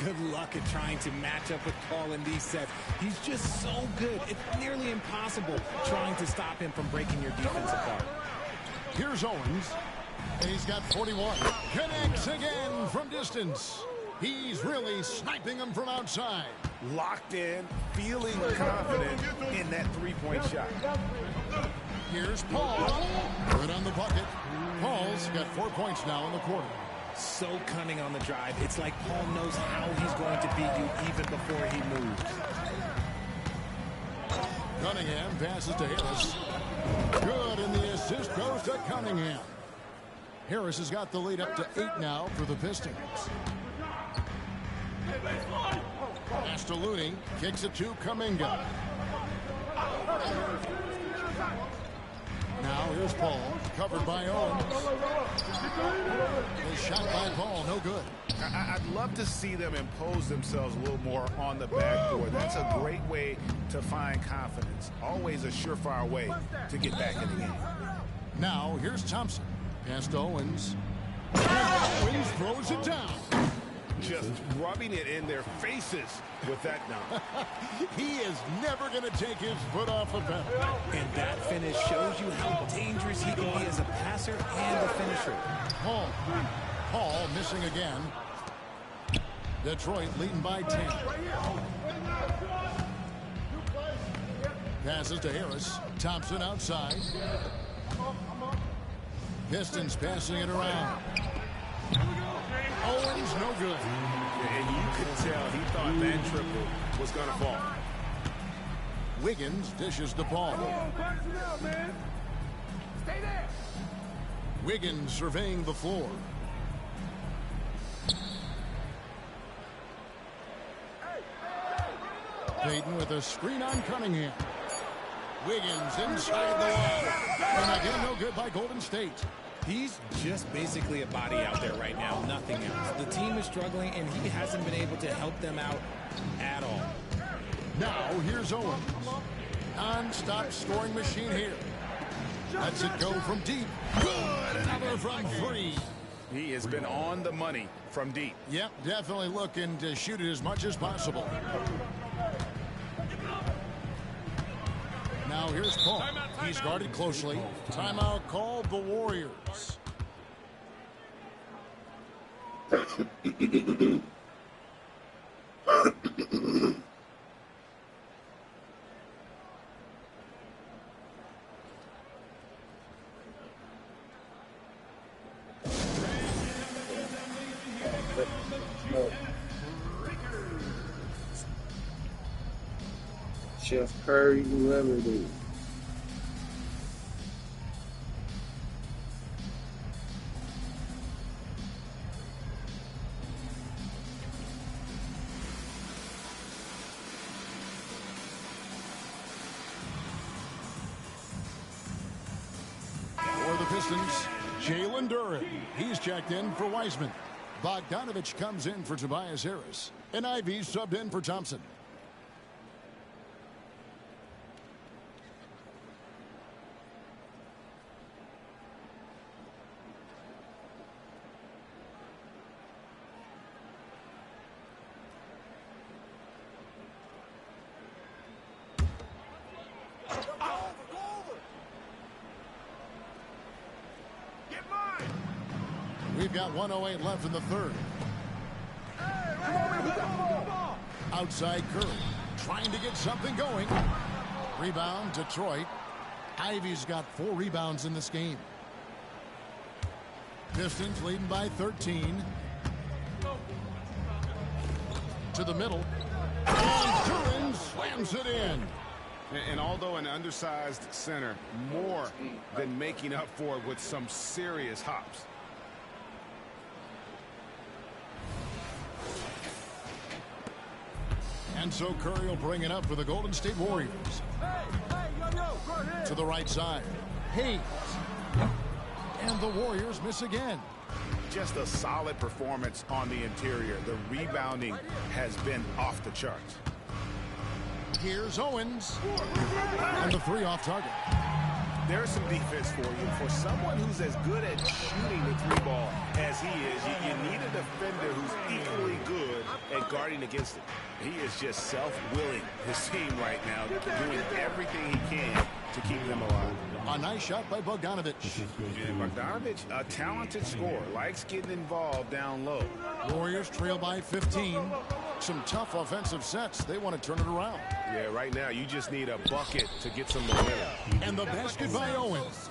Good luck at trying to match up with Paul in these sets. He's just so good. It's nearly impossible trying to stop him from breaking your defense apart. Here's Owens. And he's got 41. Connects again from distance. He's really sniping them from outside. Locked in, feeling confident in that three-point shot. Here's Paul. Good on the bucket. Paul's got 4 points now in the quarter. So cunning on the drive. It's like Paul knows how he's going to beat you even before he moves. Cunningham passes to Harris. Good, and the assist goes to Cunningham. Harris has got the lead up to 8 now for the Pistons. Pass to Looney. Kicks it to Kuminga. Now here's Paul. Covered by Owens. A shot by Paul. No good. I'd love to see them impose themselves a little more on the backboard. That's a great way to find confidence. Always a surefire way to get back in the game. Now here's Thompson. Pass to Owens. And Owens throws it down. Just rubbing it in their faces with that dunk. He is never going to take his foot off the pedal. And that finish shows you how dangerous he can be as a passer and a finisher. Paul missing again. Detroit leading by 10. Passes to Harris. Thompson outside. Pistons passing it around. Owens no good. And you could tell he thought that triple was going to fall. Wiggins dishes the ball. Stay there. Wiggins surveying the floor. Payton with a screen on Cunningham. Wiggins inside the wall. And again, no good by Golden State. He's just basically a body out there right now, nothing else. The team is struggling, and he hasn't been able to help them out at all. Now, here's Owens. Non-stop scoring machine here. Lets it go from deep. Good! Another from 3. He has been on the money from deep. Yep, definitely looking to shoot it as much as possible. Now here's Paul. He's guarded closely. Timeout called the Warriors. Chef Curry, whoever it is. For the Pistons, Jalen Duren. He's checked in for Wiseman. Bogdanovich comes in for Tobias Harris. And Ivy subbed in for Thompson. We've got 1:08 left in the third. Outside Curry, trying to get something going. Rebound, Detroit. Ivy's got 4 rebounds in this game. Pistons leading by 13. To the middle. And Curran slams it in. And although an undersized center, more than making up for it with some serious hops. And so Curry will bring it up for the Golden State Warriors. To the right side. Hayes. And the Warriors miss again. Just a solid performance on the interior. The rebounding has been off the charts. Here's Owens. And the 3 off target. There's some defense for you. For someone who's as good at shooting the 3 ball as he is, you need a defender who's equally good at guarding against it. He is just self-willing, his team right now, doing everything he can to keep them alive. A nice shot by Bogdanovic. And Bogdanovic, a talented scorer, likes getting involved down low. Warriors trail by 15. Some tough offensive sets. They want to turn it around. Yeah, right now you just need a bucket to get some momentum. And the basket by Owens.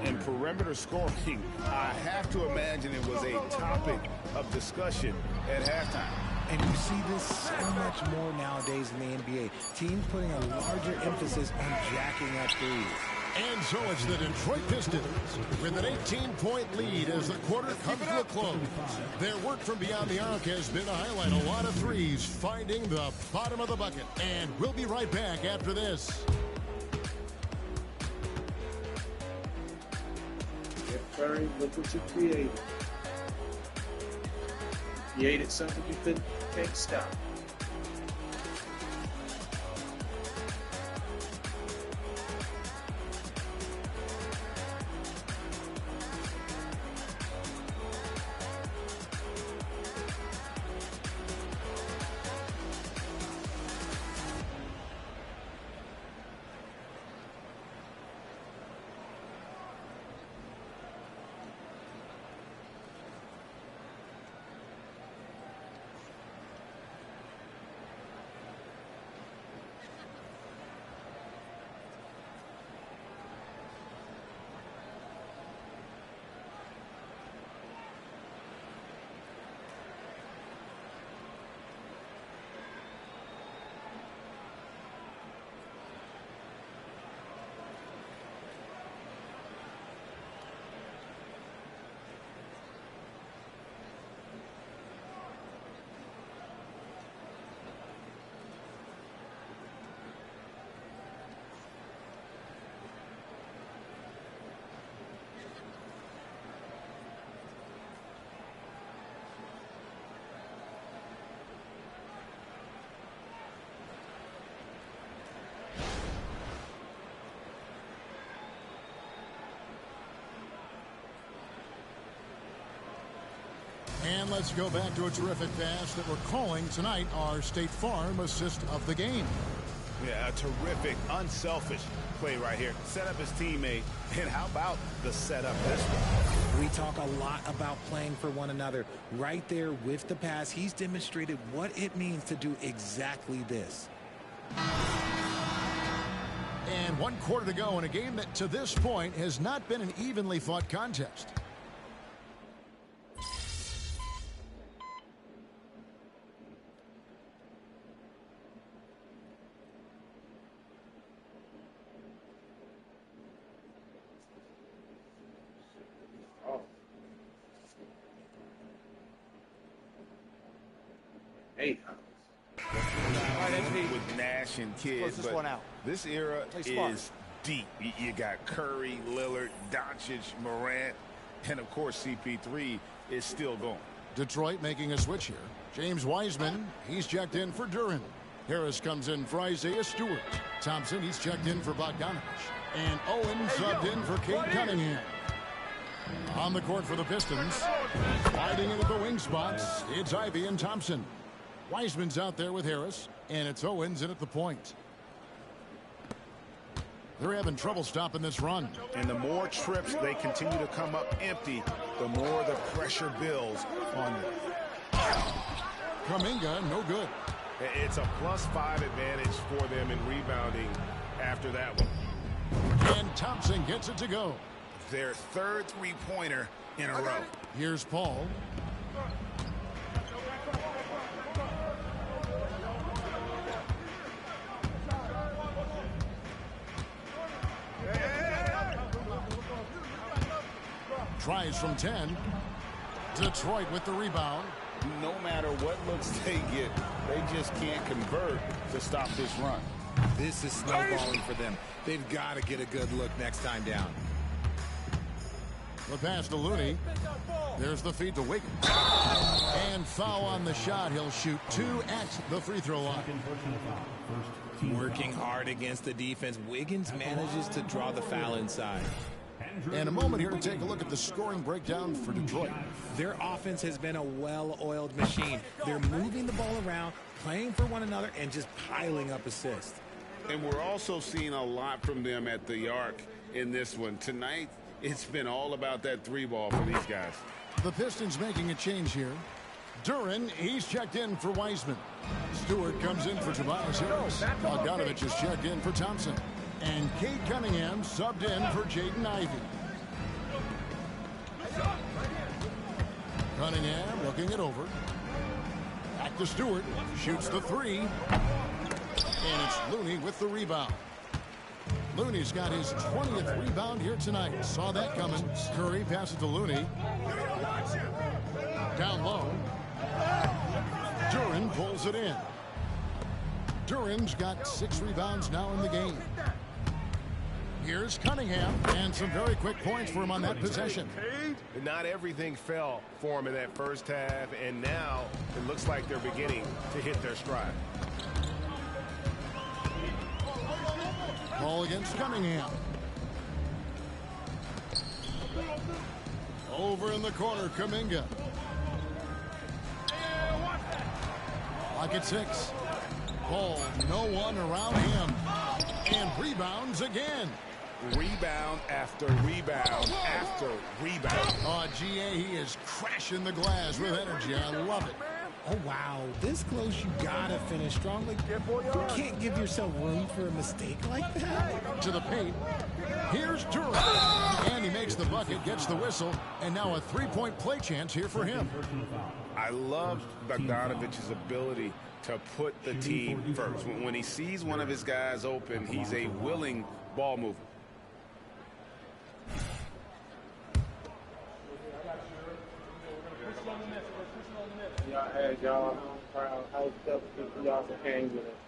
And perimeter scoring, I have to imagine it was a topic of discussion at halftime. And you see this so much more nowadays in the NBA. Teams putting a larger emphasis on jacking up threes. And so it's the Detroit Pistons with an 18-point lead as the quarter comes to a close. Their work from beyond the arc has been to highlight a lot of threes, finding the bottom of the bucket. And we'll be right back after this. Curry, look what you created. Created something you can't stop. And let's go back to a terrific pass that we're calling tonight our State Farm assist of the game. Yeah, a terrific, unselfish play right here. Set up his teammate, and how about the setup this one? We talk a lot about playing for one another. Right there with the pass, he's demonstrated what it means to do exactly this. And 1 quarter to go in a game that to this point has not been an evenly fought contest. With Nash and Kidd, but this era is deep. You got Curry, Lillard, Doncic, Morant, and of course CP3 is still going. Detroit making a switch here. James Wiseman, he's checked in for Duren. Harris comes in for Isaiah Stewart. Thompson, he's checked in for Bogdanovic. And Owens subbed in for Cade Cunningham. On the court for the Pistons, sliding into the wing spots, it's Ivy and Thompson. Wiseman's out there with Harris, and it's Owens in at the point. They're having trouble stopping this run. And the more trips they continue to come up empty, the more the pressure builds on them. Kuminga, no good. It's a +5 advantage for them in rebounding after that one. And Thompson gets it to go. Their third three-pointer in a row. Here's Paul. Tries from 10. Detroit with the rebound. No matter what looks they get, they just can't convert to stop this run. This is snowballing for them. They've got to get a good look next time down. The pass to Looney. There's the feed to Wiggins. And foul on the shot. He'll shoot 2 at the free throw line. Working hard against the defense. Wiggins manages to draw the foul inside. And a moment here to take a look at the scoring breakdown for Detroit. Their offense has been a well-oiled machine. They're moving the ball around, playing for one another, and just piling up assists. And we're also seeing a lot from them at the arc in this one. Tonight, it's been all about that 3-ball for these guys. The Pistons making a change here. Duren, he's checked in for Wiseman. Stewart comes in for Tobias Harris. Bogdanovich is checked in for Thompson. And Cade Cunningham subbed in for Jaden Ivey. Cunningham looking it over. Back to Stewart. Shoots the 3. And it's Looney with the rebound. Looney's got his 20th rebound here tonight. Saw that coming. Curry passes to Looney. Down low. Duren pulls it in. Duren's got 6 rebounds now in the game. Here's Cunningham, and some very quick points for him on that possession. Not everything fell for him in that first half, and now it looks like they're beginning to hit their stride. Ball against Cunningham. Over in the corner, Kuminga. Lock at 6. Ball, no one around him. And rebounds again. Rebound after rebound after rebound. Oh, GA, he is crashing the glass with energy. I love it. Oh, wow. This close, you got to finish strongly. You can't give yourself room for a mistake like that. To the paint. Here's Duren. And he makes the bucket, gets the whistle, and now a 3-point play chance here for him. I love Bogdanovich's ability to put the team first. When he sees one of his guys open, he's a willing ball mover.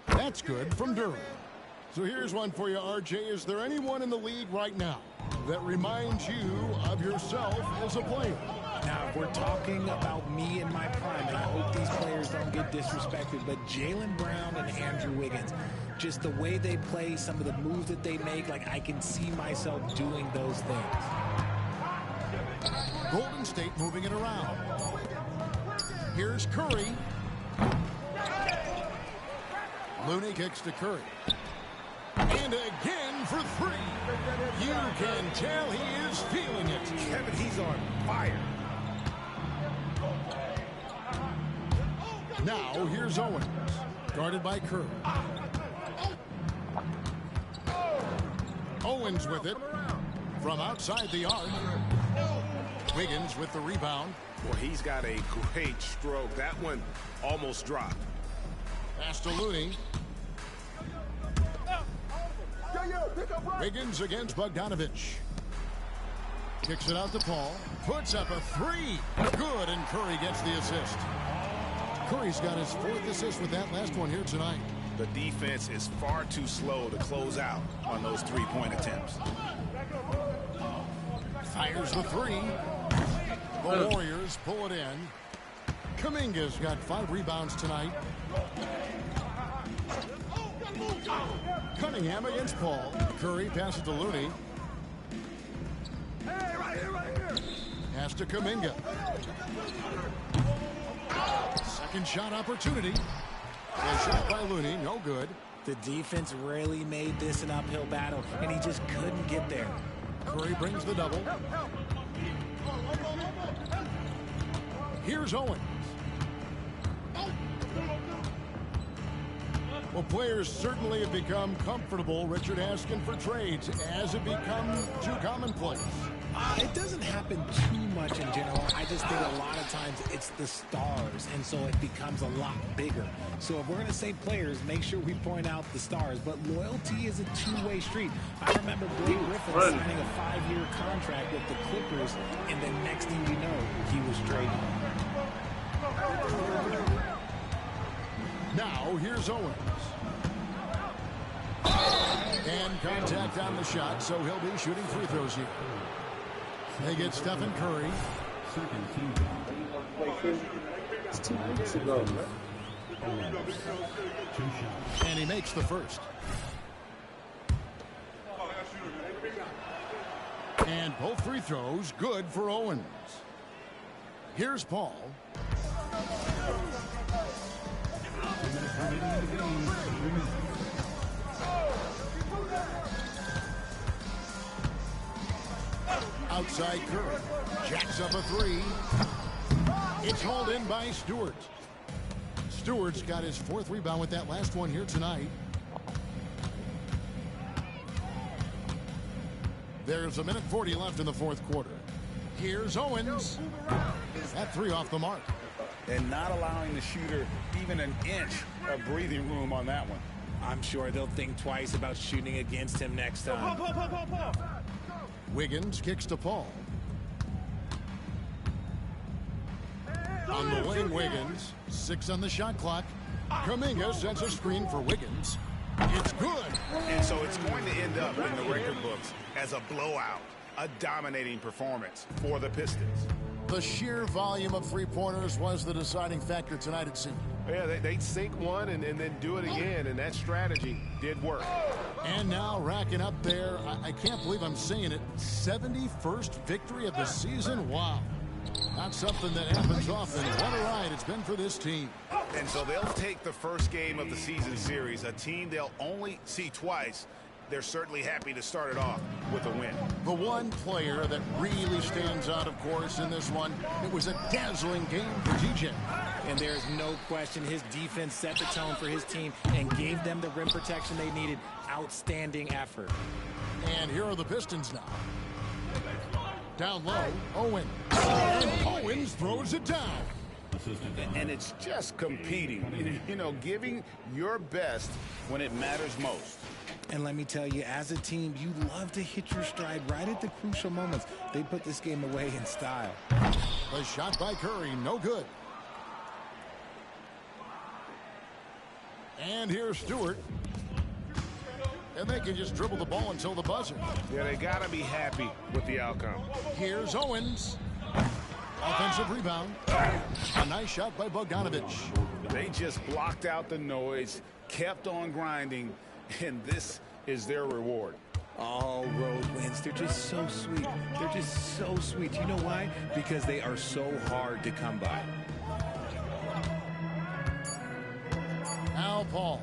That's good from Duren. So here's one for you, RJ. Is there anyone in the league right now that reminds you of yourself as a player? Now, if we're talking about me in my prime, and I hope these players don't get disrespected, but Jaylen Brown and Andrew Wiggins, just the way they play, some of the moves that they make, like I can see myself doing those things. Golden State moving it around. Here's Curry. Looney kicks to Curry. And again for 3. You can tell he is feeling it. Kevin, he's on fire. Now here's Owens. Guarded by Curry. Owens with it. From outside the arc. Wiggins with the rebound. Well, he's got a great stroke. That one almost dropped. Pass to Looney. Wiggins against Bogdanovich. Kicks it out to Paul. Puts up a 3. Good, and Curry gets the assist. Curry's got his 4th assist with that last one here tonight. The defense is far too slow to close out on those 3-point attempts. Fires the 3. The Warriors pull it in. Kuminga's got 5 rebounds tonight. Cunningham against Paul. Curry passes to Looney. Hey, right here. Pass to Kuminga. Second shot opportunity. A shot by Looney, no good. The defense really made this an uphill battle, and he just couldn't get there. Curry brings the double. Here's Owens. Well, players certainly have become comfortable, Richard, asking for trades. Has it become too commonplace? It doesn't happen too much in general. I just think a lot of times it's the stars, and so it becomes a lot bigger. So if we're going to say players, make sure we point out the stars. But loyalty is a two-way street. I remember Blake Griffin signing a 5-year contract with the Clippers, and the next thing you know, he was traded. Now, here's Owens. And contact on the shot, so he'll be shooting free throws here. They get Stephen Curry. It's 2 minutes ago. And he makes the first. And both free throws good for Owens. Here's Paul. Outside Curry. Jacks up a three. It's hauled in by Stewart. Stewart's got his 4th rebound with that last one here tonight. There's 1:40 left in the 4th quarter. Here's Owens. That 3 off the mark. And not allowing the shooter even an inch of breathing room on that one. I'm sure they'll think twice about shooting against him next time. Wiggins kicks to Paul. On the wing, Wiggins. 6 on the shot clock. Kuminga sends a screen for Wiggins. It's good. And so it's going to end up in the record books as a blowout, a dominating performance for the Pistons. The sheer volume of three-pointers was the deciding factor tonight, it seemed. Yeah, they'd sink one and then do it again, and that strategy did work. And now racking up there, I can't believe I'm saying it, 71st victory of the season. Wow. Not something that happens often. What a ride it's been for this team. And so they'll take the first game of the season series, a team they'll only see twice. They're certainly happy to start it off with a win. The one player that really stands out, of course, in this one, it was a dazzling game for TJ. And there's no question his defense set the tone for his team and gave them the rim protection they needed. Outstanding effort. And here are the Pistons now. Down low, Owens. And Owens throws it down. And it's just competing, you know, giving your best when it matters most. And let me tell you, as a team, you love to hit your stride right at the crucial moments. They put this game away in style. The shot by Curry, no good. And here's Stewart. And they can just dribble the ball until the buzzer. Yeah, they got to be happy with the outcome. Here's Owens. Offensive rebound. A nice shot by Bogdanovic. They just blocked out the noise, kept on grinding, and this is their reward. All road wins. They're just so sweet. They're just so sweet. You know why? Because they are so hard to come by. Al Paul.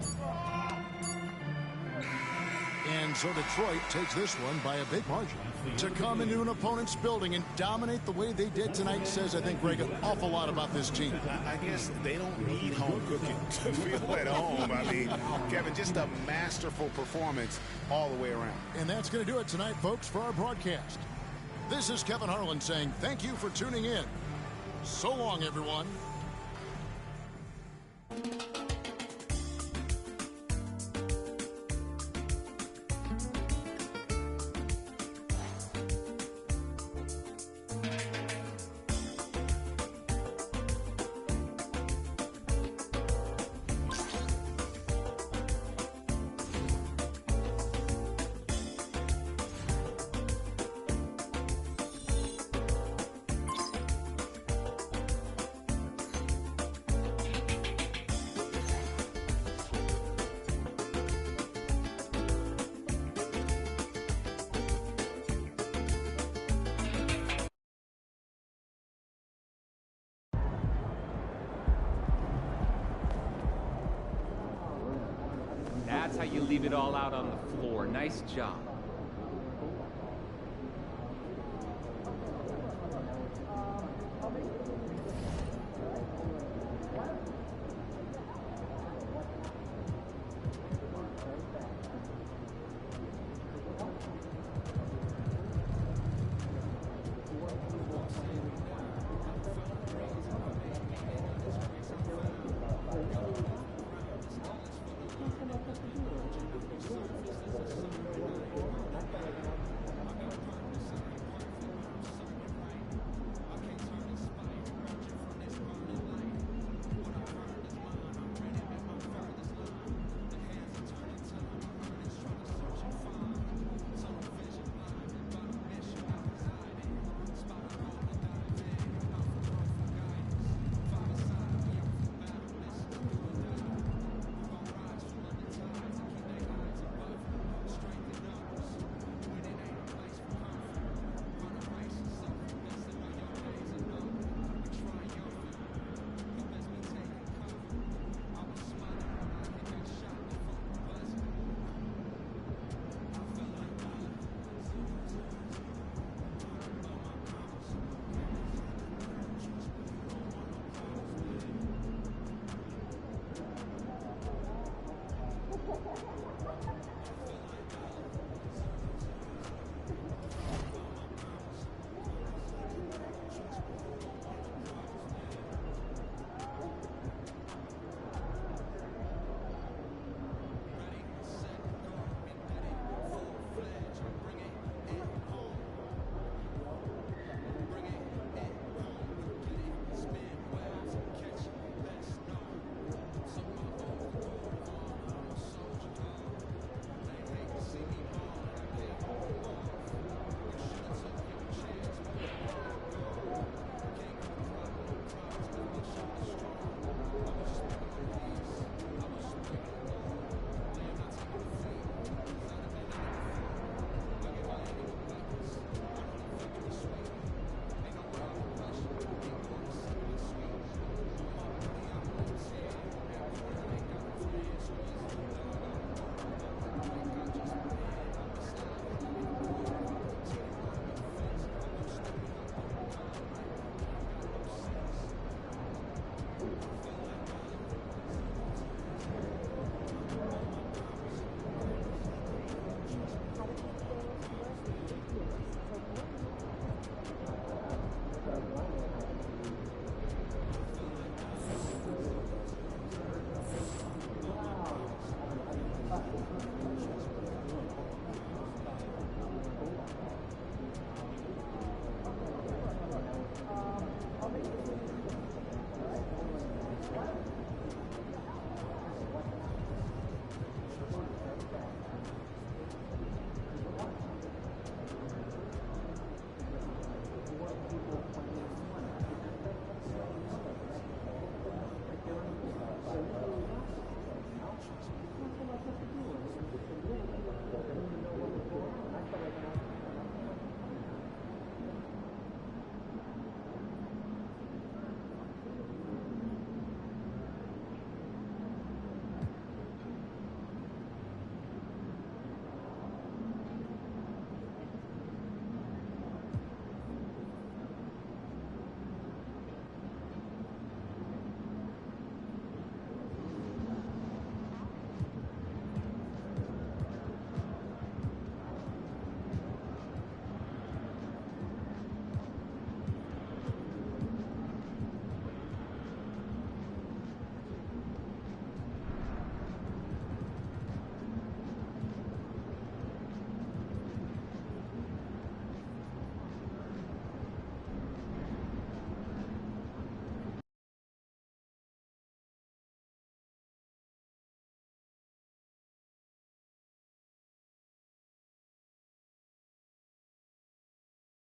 And so Detroit takes this one by a big margin. To come into an opponent's building and dominate the way they did tonight says, I think, Greg, an awful lot about this team. I guess they don't need home cooking to feel at home. I mean, Kevin, just a masterful performance all the way around. And that's going to do it tonight, folks, for our broadcast. This is Kevin Harlan saying thank you for tuning in. So long, everyone. That's how you leave it all out on the floor. Nice job.